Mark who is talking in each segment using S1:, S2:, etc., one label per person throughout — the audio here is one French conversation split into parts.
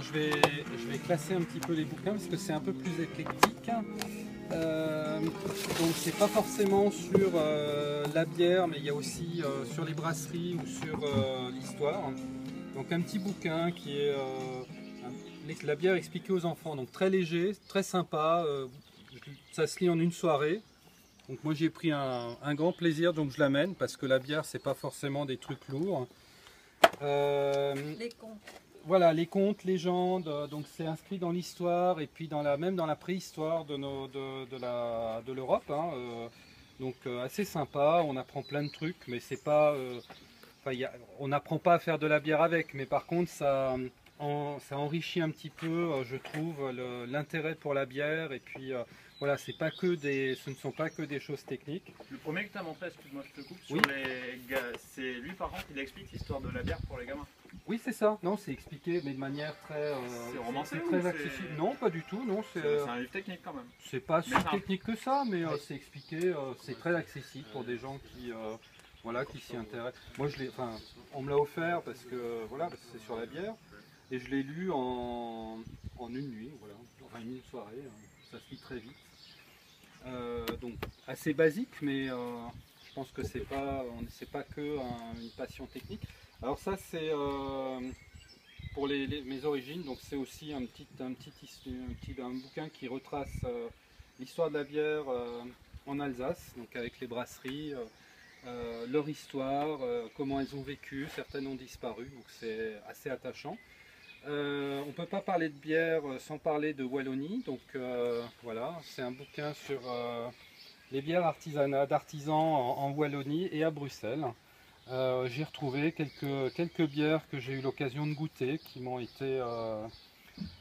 S1: je vais classer un petit peu les bouquins parce que c'est un peu plus éclectique. Donc c'est pas forcément sur la bière, mais il y a aussi sur les brasseries ou sur l'histoire. Donc un petit bouquin qui est la bière expliquée aux enfants, donc très léger, très sympa, ça se lit en une soirée. Donc moi j'ai pris un grand plaisir, donc je l'amène parce que la bière c'est pas forcément des trucs lourds.
S2: Les contes.
S1: Voilà, les contes, légendes, donc c'est inscrit dans l'histoire et puis même dans la préhistoire de l'Europe. Hein, donc assez sympa, on apprend plein de trucs, mais c'est pas, on n'apprend pas à faire de la bière avec, mais par contre ça enrichit un petit peu, je trouve, l'intérêt pour la bière et puis voilà, ce ne sont pas que des choses techniques.
S3: Le premier que tu as montré, excuse-moi je te coupe,
S1: Oui.
S3: c'est lui par contre il explique l'histoire de la bière pour les gamins.
S1: Oui, c'est ça. Non, c'est expliqué, mais de manière très.
S3: C'est romancé ou
S1: très accessible. Non, pas du tout. Non,
S3: c'est un livre technique quand même.
S1: C'est pas si technique que ça, mais c'est expliqué. C'est très accessible pour des gens qui, voilà, qui s'y intéressent. Moi, on me l'a offert parce que voilà, parce que c'est sur la bière, et je l'ai lu en une nuit, voilà, enfin une soirée. Ça se lit très vite. Donc assez basique, mais je pense que c'est pas que une passion technique. Alors ça c'est pour mes origines, donc c'est aussi un bouquin qui retrace l'histoire de la bière en Alsace, donc avec les brasseries, leur histoire, comment elles ont vécu, certaines ont disparu, donc c'est assez attachant. On ne peut pas parler de bière sans parler de Wallonie, donc voilà, c'est un bouquin sur les bières d'artisans en Wallonie et à Bruxelles. J'ai retrouvé quelques bières que j'ai eu l'occasion de goûter qui m'ont été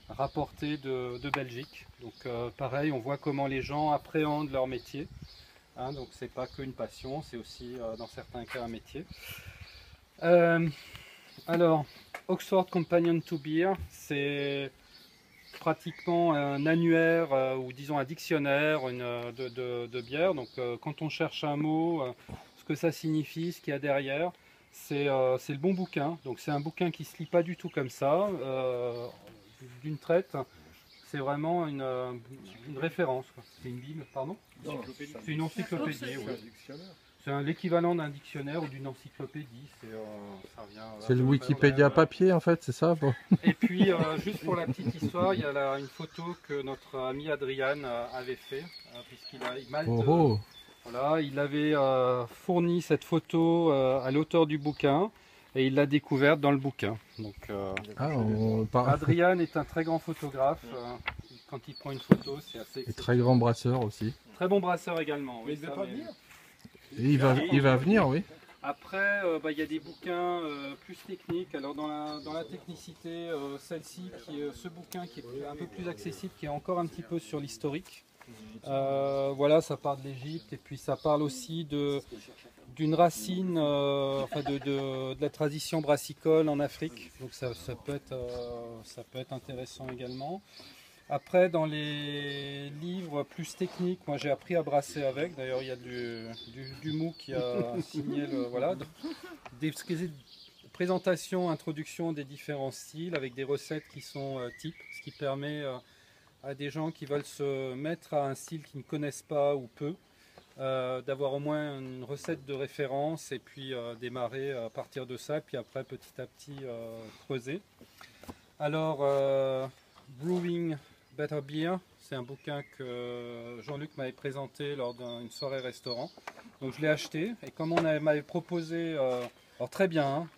S1: rapportées de Belgique. Donc pareil, on voit comment les gens appréhendent leur métier. Hein, donc c'est pas qu'une passion, c'est aussi dans certains cas un métier. Alors, Oxford Companion to Beer, c'est pratiquement un annuaire ou disons un dictionnaire de bière. Donc quand on cherche un mot, ce que ça signifie, ce qu'il y a derrière, c'est le bon bouquin. Donc c'est un bouquin qui ne se lit pas du tout comme ça, d'une traite. C'est vraiment une référence. C'est une bible, pardon? C'est une encyclopédie. Oui. C'est l'équivalent d'un dictionnaire ou d'une encyclopédie.
S4: C'est le Wikipédia papier en fait, c'est ça? Bon.
S1: Et puis, juste pour la petite histoire, il y a là une photo que notre ami Adrian avait fait, il avait fourni cette photo à l'auteur du bouquin et il l'a découverte dans le bouquin. Donc, Adrian est un très grand photographe. Quand il prend une photo, c'est assez exceptionnel.
S4: Et très grand brasseur aussi.
S1: Très bon brasseur également.
S5: Mais il ne veut pas venir.
S4: Il va venir, oui.
S1: Après, il y a des bouquins plus techniques. Alors dans la technicité, ce bouquin qui est un peu plus accessible, qui est encore un petit peu sur l'historique. Voilà, ça parle de l'Égypte et puis ça parle aussi d'une racine, de la tradition brassicole en Afrique. Donc ça peut être intéressant également. Après, dans les livres plus techniques, moi j'ai appris à brasser avec. D'ailleurs, il y a du Mou qui a signé des présentations, introduction des différents styles avec des recettes qui sont types, ce qui permet à des gens qui veulent se mettre à un style qu'ils ne connaissent pas ou peu, d'avoir au moins une recette de référence et puis démarrer à partir de ça, puis après petit à petit creuser. Alors, Brewing Better Beer, c'est un bouquin que Jean-Luc m'avait présenté lors d'une soirée restaurant. Donc je l'ai acheté et comme on m'avait proposé, alors très bien,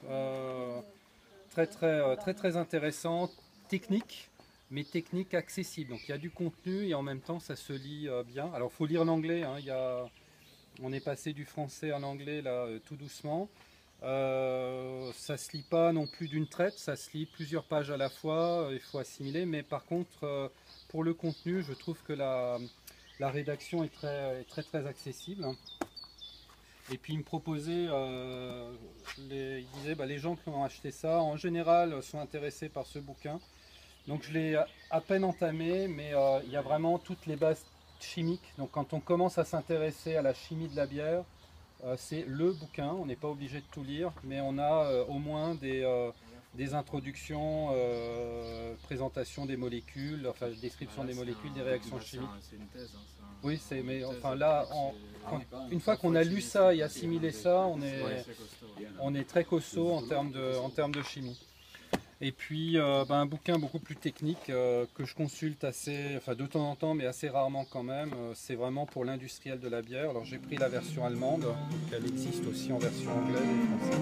S1: très intéressant, technique, mais technique accessible. Donc il y a du contenu et en même temps ça se lit bien. Alors il faut lire l'anglais, hein, on est passé du français en anglais là tout doucement. Ça se lit pas non plus d'une traite, ça se lit plusieurs pages à la fois, il faut assimiler, mais par contre pour le contenu je trouve que la rédaction est très accessible. Et puis il me proposait, il disait les gens qui ont acheté ça en général sont intéressés par ce bouquin. Donc je l'ai à peine entamé, mais il y a vraiment toutes les bases chimiques. Donc quand on commence à s'intéresser à la chimie de la bière, c'est le bouquin, on n'est pas obligé de tout lire, mais on a au moins des introductions, présentation des molécules, enfin description des molécules, des réactions chimiques.
S3: C'est une thèse.
S1: Oui, mais enfin là, une fois qu'on a lu ça et assimilé ça, on est très costaud en termes de chimie. Et puis un bouquin beaucoup plus technique que je consulte de temps en temps, mais assez rarement quand même. C'est vraiment pour l'industriel de la bière. Alors j'ai pris la version allemande, donc elle existe aussi en version anglaise et française.